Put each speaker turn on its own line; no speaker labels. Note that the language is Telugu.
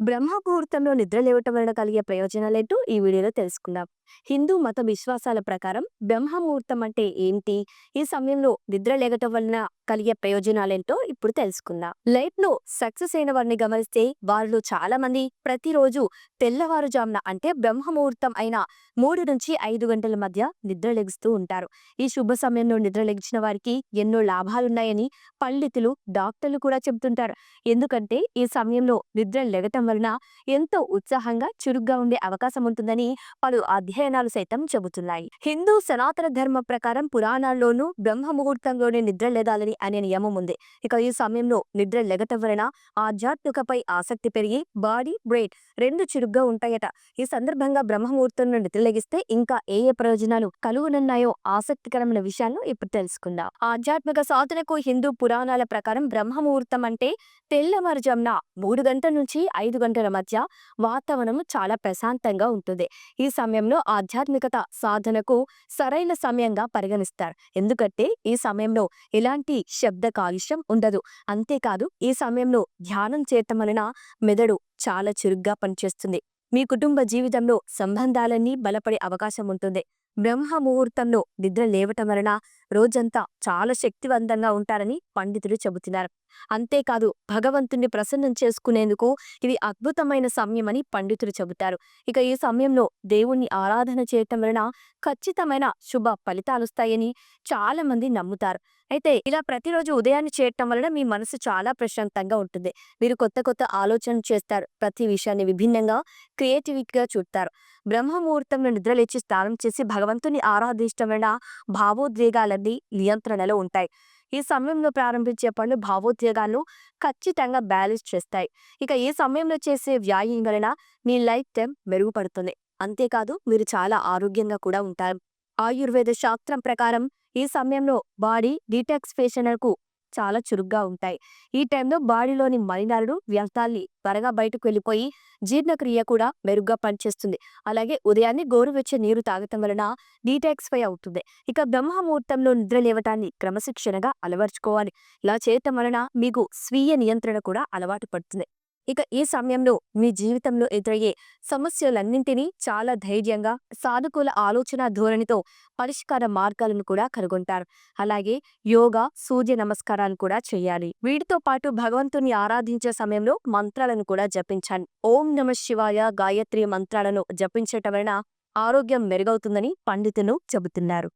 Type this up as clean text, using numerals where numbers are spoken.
బ్రహ్మ ముహూర్తంలో నిద్ర లేవటం వలన కలిగే ప్రయోజనాలేంటో ఈ వీడియోలో తెలుసుకుందాం. హిందూ మత విశ్వాసాల ప్రకారం బ్రహ్మ ముహూర్తం అంటే ఏంటి? ఈ సమయంలో నిద్ర లేగటం వలన కలిగే ప్రయోజనాలేంటో ఇప్పుడు తెలుసుకుందాం. లైఫ్ లో సక్సెస్ అయిన వారిని గమనిస్తే వారిలో చాలా మంది ప్రతిరోజు తెల్లవారుజామున అంటే బ్రహ్మ ముహూర్తం అయిన 3 నుంచి 5 గంటల మధ్య నిద్ర లెగుస్తూ ఉంటారు. ఈ శుభ సమయంలో నిద్ర లెగిచిన వారికి ఎన్నో లాభాలున్నాయని పండితులు, డాక్టర్లు కూడా చెబుతుంటారు. ఎందుకంటే ఈ సమయంలో నిద్ర లెగటం వలన ఎంతో ఉత్సాహంగా, చురుగ్గా ఉండే అవకాశం ఉంటుందని పలు అధ్యయనాలు సైతం చెబుతున్నాయి. హిందూ సనాతన ధర్మ ప్రకారం పురాణాల్లోనూ బ్రహ్మ ముహూర్తంలోనే నిద్ర లెగాలని అనే నియమం ఉంది. ఇక ఈ సమయంలో నిద్ర లెగటం వలన ఆధ్యాత్మికపై ఆసక్తి పెరిగి బాడీ, బ్రెయిన్ రెండు చురుగ్గా ఉంటాయట. ఈ సందర్భంగా బ్రహ్మ ముహూర్తంలో నిద్ర లెగిస్తే ఇంకా ఏ ఏ ప్రయోజనాలు కలుగునున్నాయో ఆసక్తికరమైన విషయాలను ఇప్పుడు తెలుసుకుందాం. ఆధ్యాత్మిక సాధనకు హిందూ పురాణాల ప్రకారం బ్రహ్మ ముహూర్తం అంటే తెల్లవారుజామున 3 గంటల నుంచి 5 గంటల మధ్య వాతావరణం చాలా ప్రశాంతంగా ఉంటుంది. ఈ సమయంలో ఆధ్యాత్మికత సాధనకు సరైన సమయంగా పరిగణిస్తారు. ఎందుకంటే ఈ సమయంలో ఎలాంటి శబ్ద కాలుష్యం ఉండదు. అంతేకాదు ఈ సమయంలో ధ్యానం చేయటం వలన మెదడు చాలా చురుగ్గా పనిచేస్తుంది. మీ కుటుంబ జీవితంలో సంబంధాలన్నీ బలపడే అవకాశం ఉంటుంది. బ్రహ్మ ముహూర్తంలో నిద్ర లేవటం వలన రోజంతా చాలా శక్తివంతంగా ఉంటారని పండితులు చెబుతున్నారు. అంతేకాదు భగవంతుణ్ణి ప్రసన్నం చేసుకునేందుకు ఇది అద్భుతమైన సమయమని పండితులు చెబుతారు. ఇక ఈ సమయంలో దేవుణ్ణి ఆరాధన చేయటం వలన ఖచ్చితమైన శుభ ఫలితాలొస్తాయని చాలా మంది నమ్ముతారు. అయితే ఇలా ప్రతిరోజు ఉదయాన్నే చేయటం వలన మీ మనసు చాలా ప్రశాంతంగా ఉంటుంది. మీరు కొత్త కొత్త ఆలోచనలు చేస్తారు. ప్రతి విషయాన్ని విభిన్నంగా, క్రియేటివిటీగా చూస్తారు. బ్రహ్మ ముహూర్తంలో నిద్రలేచి స్నానం చేసి భగవంతుని ఆరాధించటం వలన భావోద్వేగాలన్నీ నియంత్రణలో ఉంటాయి. ఈ సమయంలో ప్రారంభించే పనులు భావోద్వేగాలను ఖచ్చితంగా బ్యాలెన్స్ చేస్తాయి. ఇక ఈ సమయంలో చేసే వ్యాయామం వలన మీ లైఫ్ టైం మెరుగుపడుతుంది. అంతేకాదు మీరు చాలా ఆరోగ్యంగా కూడా ఉంటారు. ఆయుర్వేద శాస్త్రం ప్రకారం ఈ సమయంలో బాడీ డీటాక్సిఫికేషన్కు చాలా చురుగ్గా ఉంటాయి. ఈ టైంలో బాడీలోని మలినాలను, వ్యర్థాల్ని త్వరగా బయటకు వెళ్ళిపోయి జీర్ణక్రియ కూడా మెరుగ్గా పనిచేస్తుంది. అలాగే ఉదయాన్నే గోరువెచ్చని నీరు తాగటం వలన డీటాక్సిఫై అవుతుంది. ఇక బ్రహ్మ ముహూర్తంలో నిద్ర లేవటాన్ని క్రమశిక్షణగా అలవర్చుకోవాలి. ఇలా చేయటం వలన మీకు స్వీయ నియంత్రణ కూడా అలవాటు పడుతుంది. ఇక ఈ సమయంలో మీ జీవితంలో ఎదురయ్యే సమస్యలన్నింటినీ చాలా ధైర్యంగా, సానుకూల ఆలోచన ధోరణితో పరిష్కార మార్గాలను కూడా కనుగొంటారు. అలాగే యోగా, సూర్య నమస్కారాలు కూడా చేయాలి. వీటితో పాటు భగవంతుని ఆరాధించే సమయంలో మంత్రాలను కూడా జపించాలి. ఓం నమః శివాయ, గాయత్రి మంత్రాలను జపించటం వలన ఆరోగ్యం మెరుగవుతుందని పండితులు చెబుతున్నారు.